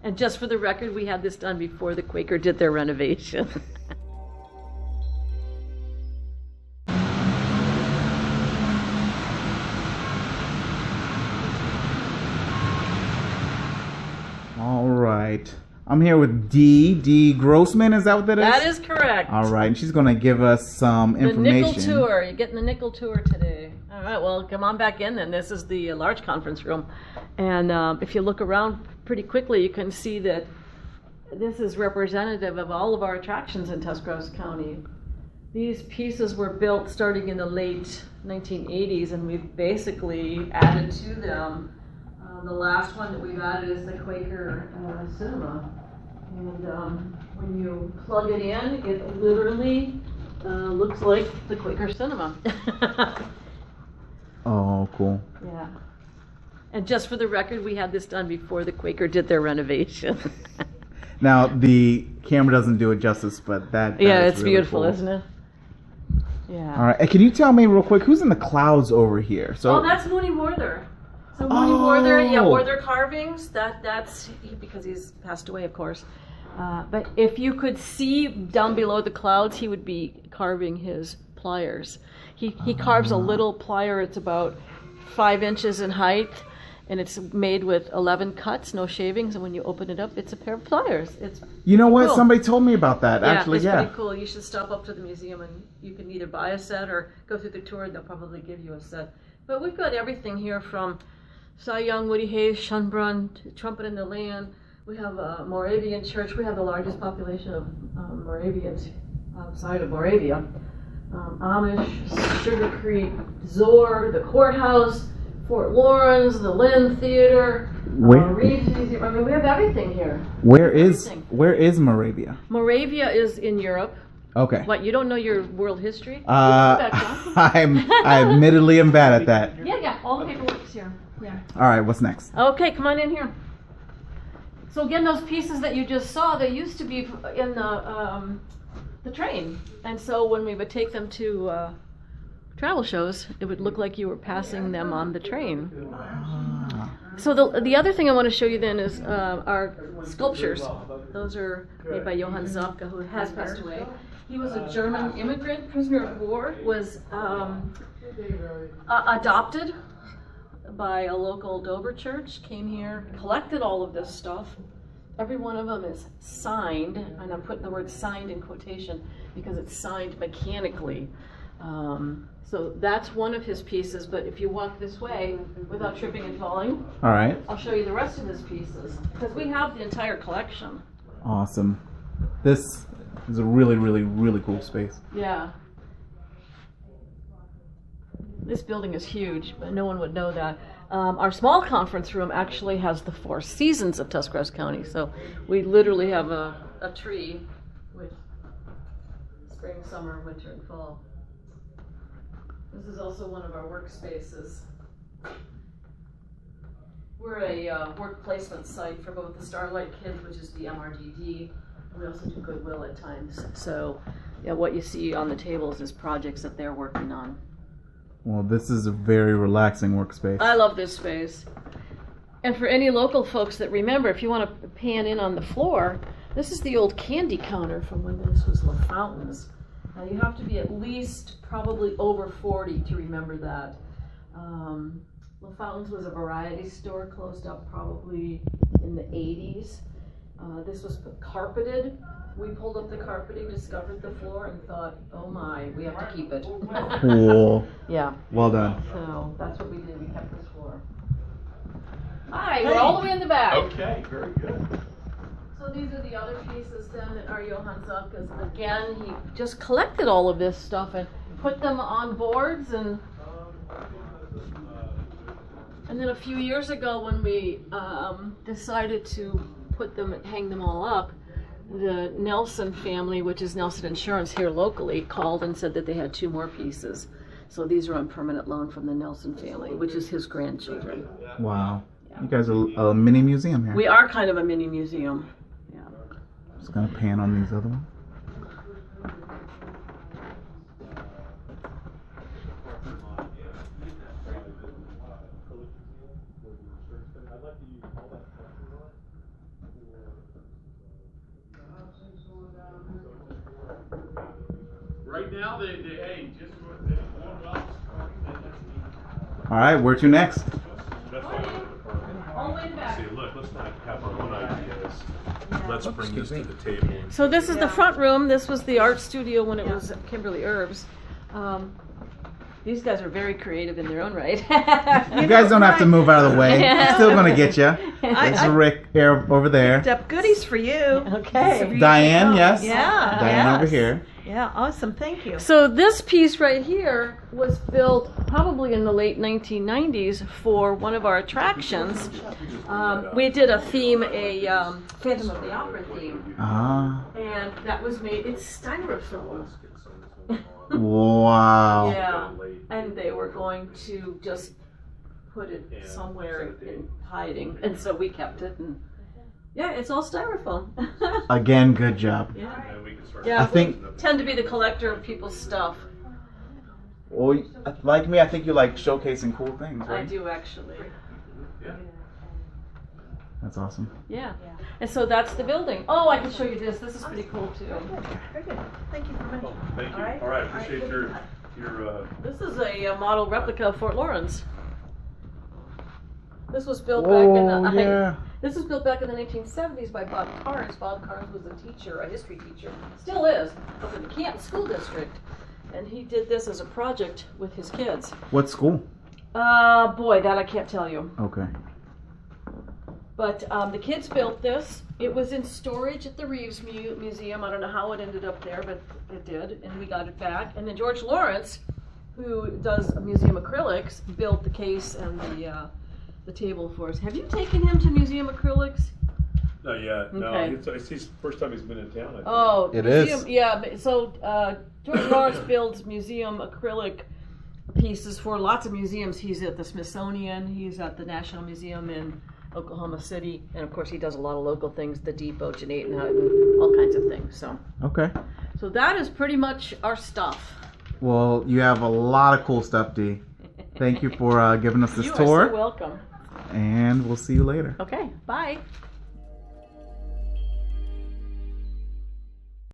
And just for the record, we had this done before the Quaker did their renovation. All right. I'm here with Dee Grossman. Is that what that is? That is correct. All right. And she's going to give us some information. The nickel tour. You're getting the nickel tour today. All right. Well, come on back in then. This is the large conference room. And if you look around pretty quickly, you can see that this is representative of all of our attractions in Tusarawas County. These pieces were built starting in the late 1980s, and we've basically added to them. The last one that we've added is the Quaker cinema. And when you plug it in, it literally looks like the Quaker cinema. Oh, cool. Yeah. And just for the record, we had this done before the Quaker did their renovation. Now, the camera doesn't do it justice, but that yeah, is it's really beautiful, cool. isn't it? Yeah. All right. And can you tell me real quick, who's in the clouds over here? So, oh, that's Mooney Werther. So Mooney Werther, yeah, Werther carvings. That's because he's passed away, of course. But if you could see down below the clouds, he would be carving his pliers. He carves a little plier. It's about 5 inches in height, and it's made with 11 cuts, no shavings. And when you open it up, it's a pair of pliers. It's you know what? cool. Somebody told me about that. Actually, it's yeah. pretty cool. You should stop up to the museum, and you can either buy a set or go through the tour, and they'll probably give you a set. But we've got everything here from Cy Young, Woody Hayes, Schönbrunn, Trumpet in the Land. We have a Moravian church. We have the largest population of Moravians outside of Moravia. Amish, Sugar Creek, Zor, the courthouse, Fort Lawrence, the Lynn Theater, Reeves Museum. I mean, we have everything here. Where is Moravia? Moravia is in Europe. Okay. What, you don't know your world history? I admittedly am bad at that. Yeah, all the paperwork's here. Yeah. All right, what's next? Okay, come on in here. So again, those pieces that you just saw, they used to be in the train. And so when we would take them to travel shows, it would look like you were passing them on the train. So the other thing I want to show you then is our sculptures. Those are made by Johann Zapka, who has passed away. He was a German immigrant, prisoner of war, was adopted by a local Dover church, came here, collected all of this stuff. Every one of them is signed, and I'm putting the word signed in quotation because it's signed mechanically. So that's one of his pieces, but if you walk this way without tripping and falling, all right, I'll show you the rest of his pieces, because we have the entire collection. Awesome. This is a really, really, really cool space. Yeah. This building is huge, but no one would know that. Our small conference room actually has the 4 seasons of Tusarawas County, so we literally have a tree with spring, summer, winter, and fall. This is also one of our workspaces. We're a work placement site for both the Starlight Kids, which is the MRDD, and we also do Goodwill at times. So yeah, what you see on the tables is projects that they're working on. Well, this is a very relaxing workspace. I love this space. And for any local folks that remember, if you want to pan in on the floor, this is the old candy counter from when this was La Fountains. Now you have to be at least probably over 40 to remember that. La Fountains was a variety store, closed up probably in the 80s. This was carpeted. We pulled up the carpeting, discovered the floor, and thought, oh my, we have to keep it. Cool. Yeah. Well done. So that's what we did. We kept this floor. Hi, we're all the way in the back. Okay, very good. So these are the other pieces then that are Johann Zapka's. Again, he just collected all of this stuff and put them on boards, and then a few years ago when we decided to put them, hang them all up, the Nelson family, which is Nelson Insurance here locally, called and said that they had 2 more pieces. So these are on permanent loan from the Nelson family, which is his grandchildren. Wow. You guys are a mini museum here. We are kind of a mini museum. Yeah. Just gonna pan on these other ones. hey, just warm up. All right, where to next? That's why. All the way back. See, look, let's not have our own ideas. Let's bring this to the table. So this is the front room. This was the art studio when it was Kimberly Herb's. These guys are very creative in their own right. You guys don't have to move out of the way. I'm still gonna get you. There's Rick here over there. Picked up goodies for you. Okay. Diane, yes. Yeah. Diane over here. Yeah, awesome. Thank you. So this piece right here was built probably in the late 1990s for one of our attractions. We did a theme, a Phantom of the Opera theme, Ah. and that was made. It's styrofoam. Wow. Yeah, and they were going to just put it somewhere in hiding, and so we kept it. And yeah, it's all styrofoam. Again, good job. Yeah, I think. we tend to be the collector of people's stuff. Well, like me, I think you like showcasing cool things, I right? do actually. That's awesome. Yeah. And so that's the building. Oh, I can show you this. This is pretty cool too. Very good. Thank you very much. Thank you. All right, appreciate your This is a model replica of Fort Lawrence. This was built Oh, back in the yeah. This was built back in the 1970s by Bob Carnes. Bob Carnes was a teacher, a history teacher, still is, up in the Canton School District, and he did this as a project with his kids. What school? Boy, that I can't tell you. Okay. But the kids built this. It was in storage at the Reeves Museum. I don't know how it ended up there, but it did, and we got it back. And then George Lawrence, who does museum acrylics, built the case and the table for us. Have you taken him to museum acrylics? Not yet. No, Okay. it's his first time he's been in town. I think. Oh, It museum, is. Yeah, but so George Lawrence builds museum acrylic pieces for lots of museums. He's at the Smithsonian. He's at the National Museum in Oklahoma City, and of course he does a lot of local things, the Depot, Janaten Hut, and all kinds of things. Okay. So that is pretty much our stuff. Well, you have a lot of cool stuff, Dee. Thank you for giving us this You tour. are so welcome. And we'll see you later. Okay, bye.